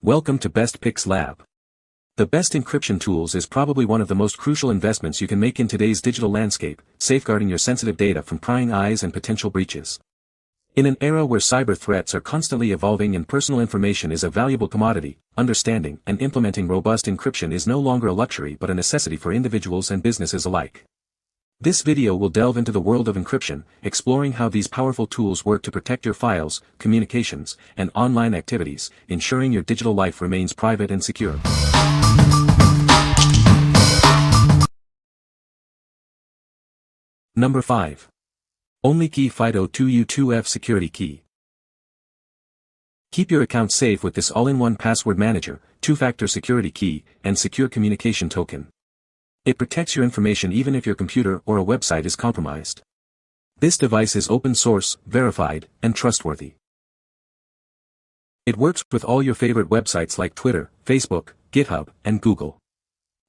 Welcome to Best Picks Lab. The best encryption tools is probably one of the most crucial investments you can make in today's digital landscape, safeguarding your sensitive data from prying eyes and potential breaches. In an era where cyber threats are constantly evolving and personal information is a valuable commodity, understanding and implementing robust encryption is no longer a luxury but a necessity for individuals and businesses alike. This video will delve into the world of encryption, exploring how these powerful tools work to protect your files, communications, and online activities, ensuring your digital life remains private and secure. Number 5. OnlyKey FIDO2U2F Security Key. Keep your account safe with this all-in-one password manager, two-factor security key, and secure communication token. It protects your information even if your computer or a website is compromised. This device is open source, verified, and trustworthy. It works with all your favorite websites like Twitter, Facebook, GitHub, and Google.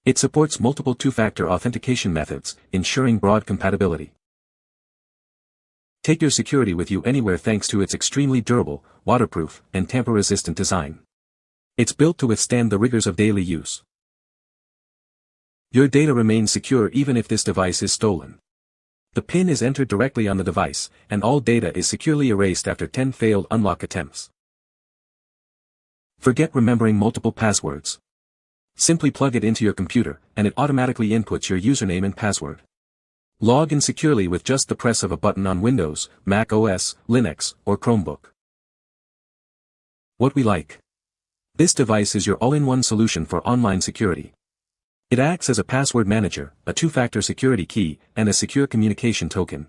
It supports multiple two-factor authentication methods, ensuring broad compatibility. Take your security with you anywhere thanks to its extremely durable, waterproof, and tamper-resistant design. It's built to withstand the rigors of daily use. Your data remains secure even if this device is stolen. The PIN is entered directly on the device, and all data is securely erased after 10 failed unlock attempts. Forget remembering multiple passwords. Simply plug it into your computer, and it automatically inputs your username and password. Log in securely with just the press of a button on Windows, Mac OS, Linux, or Chromebook. What we like. This device is your all-in-one solution for online security. It acts as a password manager, a two-factor security key, and a secure communication token.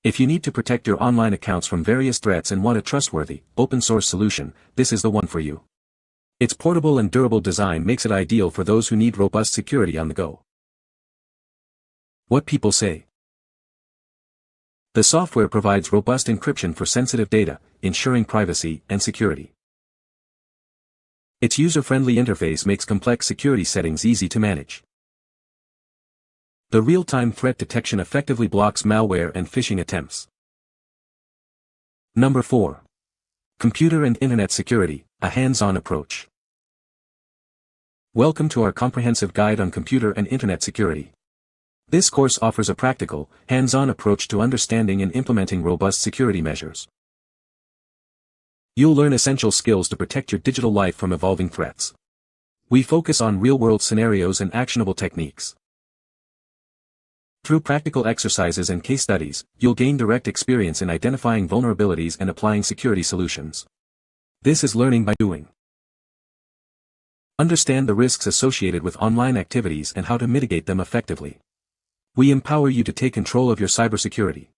If you need to protect your online accounts from various threats and want a trustworthy, open-source solution, this is the one for you. Its portable and durable design makes it ideal for those who need robust security on the go. What people say. The software provides robust encryption for sensitive data, ensuring privacy and security. Its user-friendly interface makes complex security settings easy to manage. The real-time threat detection effectively blocks malware and phishing attempts. Number 4. Computer and Internet Security, a hands-on approach. Welcome to our comprehensive guide on computer and Internet security. This course offers a practical, hands-on approach to understanding and implementing robust security measures. You'll learn essential skills to protect your digital life from evolving threats. We focus on real-world scenarios and actionable techniques. Through practical exercises and case studies, you'll gain direct experience in identifying vulnerabilities and applying security solutions. This is learning by doing. Understand the risks associated with online activities and how to mitigate them effectively. We empower you to take control of your cybersecurity.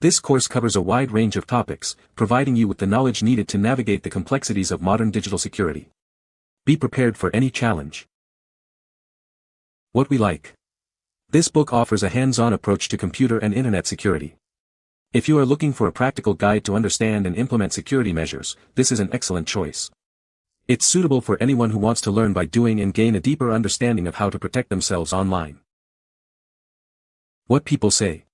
This course covers a wide range of topics, providing you with the knowledge needed to navigate the complexities of modern digital security. Be prepared for any challenge. What we like. This book offers a hands-on approach to computer and Internet security. If you are looking for a practical guide to understand and implement security measures, this is an excellent choice. It's suitable for anyone who wants to learn by doing and gain a deeper understanding of how to protect themselves online. What people say.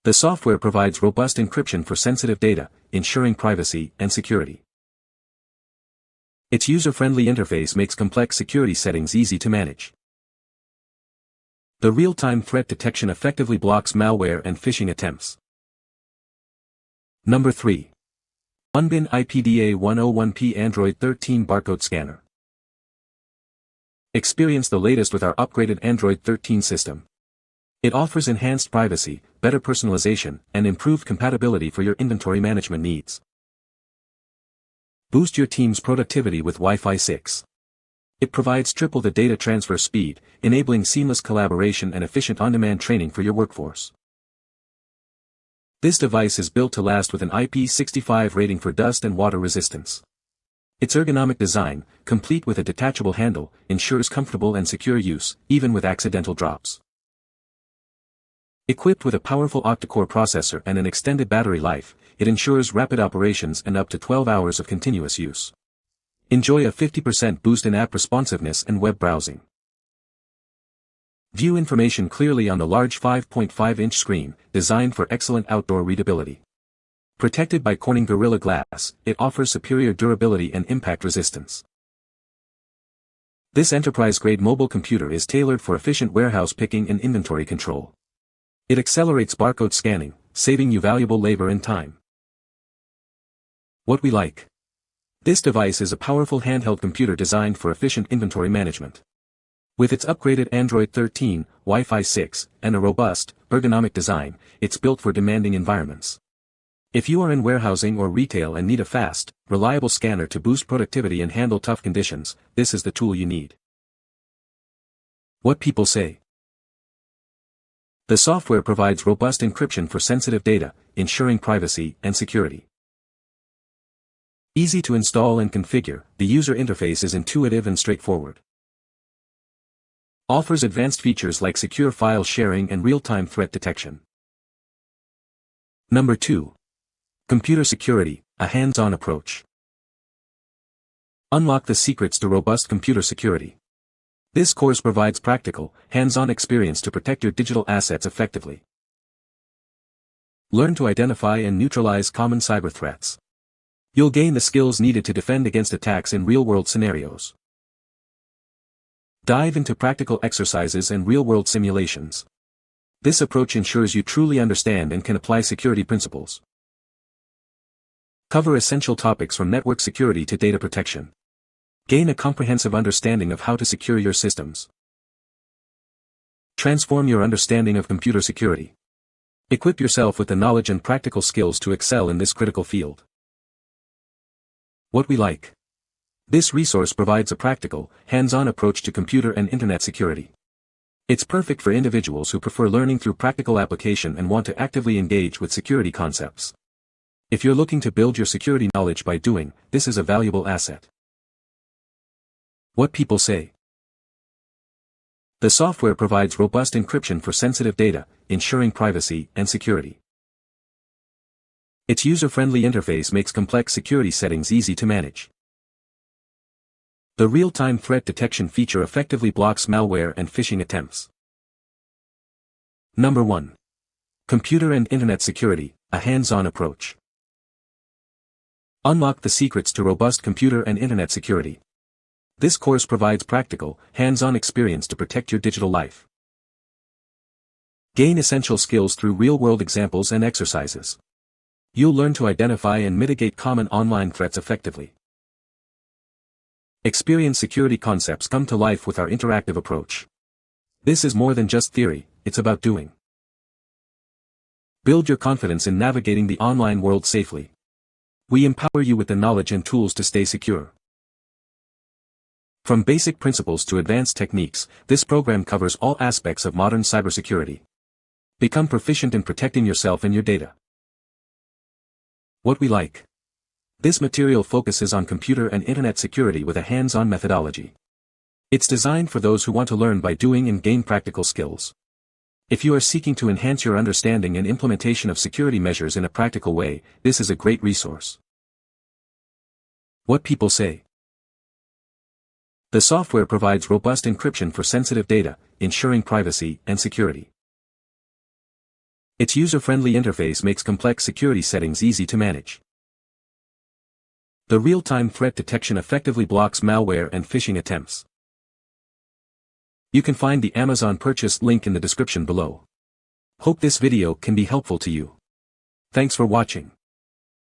The software provides robust encryption for sensitive data, ensuring privacy and security. Its user-friendly interface makes complex security settings easy to manage. The real-time threat detection effectively blocks malware and phishing attempts. Number 3. MUNBYN IPDA101P Android 13 Barcode Scanner. Experience the latest with our upgraded Android 13 system. It offers enhanced privacy, better personalization, and improved compatibility for your inventory management needs. Boost your team's productivity with Wi-Fi 6. It provides triple the data transfer speed, enabling seamless collaboration and efficient on-demand training for your workforce. This device is built to last with an IP65 rating for dust and water resistance. Its ergonomic design, complete with a detachable handle, ensures comfortable and secure use, even with accidental drops. Equipped with a powerful octa-core processor and an extended battery life, it ensures rapid operations and up to 12 hours of continuous use. Enjoy a 50% boost in app responsiveness and web browsing. View information clearly on the large 5.5-inch screen, designed for excellent outdoor readability. Protected by Corning Gorilla Glass, it offers superior durability and impact resistance. This enterprise-grade mobile computer is tailored for efficient warehouse picking and inventory control. It accelerates barcode scanning, saving you valuable labor and time. What we like. This device is a powerful handheld computer designed for efficient inventory management. With its upgraded Android 13, Wi-Fi 6, and a robust, ergonomic design, it's built for demanding environments. If you are in warehousing or retail and need a fast, reliable scanner to boost productivity and handle tough conditions, this is the tool you need. What people say. The software provides robust encryption for sensitive data, ensuring privacy and security. Easy to install and configure, the user interface is intuitive and straightforward. Offers advanced features like secure file sharing and real-time threat detection. Number 2. Computer security, a hands-on approach. Unlock the secrets to robust computer security. This course provides practical, hands-on experience to protect your digital assets effectively. Learn to identify and neutralize common cyber threats. You'll gain the skills needed to defend against attacks in real-world scenarios. Dive into practical exercises and real-world simulations. This approach ensures you truly understand and can apply security principles. Cover essential topics from network security to data protection. Gain a comprehensive understanding of how to secure your systems. Transform your understanding of computer security. Equip yourself with the knowledge and practical skills to excel in this critical field. What we like. This resource provides a practical, hands-on approach to computer and internet security. It's perfect for individuals who prefer learning through practical application and want to actively engage with security concepts. If you're looking to build your security knowledge by doing, this is a valuable asset. What people say. The software provides robust encryption for sensitive data, ensuring privacy and security. Its user-friendly interface makes complex security settings easy to manage. The real-time threat detection feature effectively blocks malware and phishing attempts. Number 1. Computer and internet security, a hands-on approach. Unlock the secrets to robust computer and internet security. This course provides practical, hands-on experience to protect your digital life. Gain essential skills through real-world examples and exercises. You'll learn to identify and mitigate common online threats effectively. Experience security concepts come to life with our interactive approach. This is more than just theory, it's about doing. Build your confidence in navigating the online world safely. We empower you with the knowledge and tools to stay secure. From basic principles to advanced techniques, this program covers all aspects of modern cybersecurity. Become proficient in protecting yourself and your data. What we like. This material focuses on computer and internet security with a hands-on methodology. It's designed for those who want to learn by doing and gain practical skills. If you are seeking to enhance your understanding and implementation of security measures in a practical way, this is a great resource. What people say. The software provides robust encryption for sensitive data, ensuring privacy and security. Its user-friendly interface makes complex security settings easy to manage. The real-time threat detection effectively blocks malware and phishing attempts. You can find the Amazon purchase link in the description below. Hope this video can be helpful to you. Thanks for watching.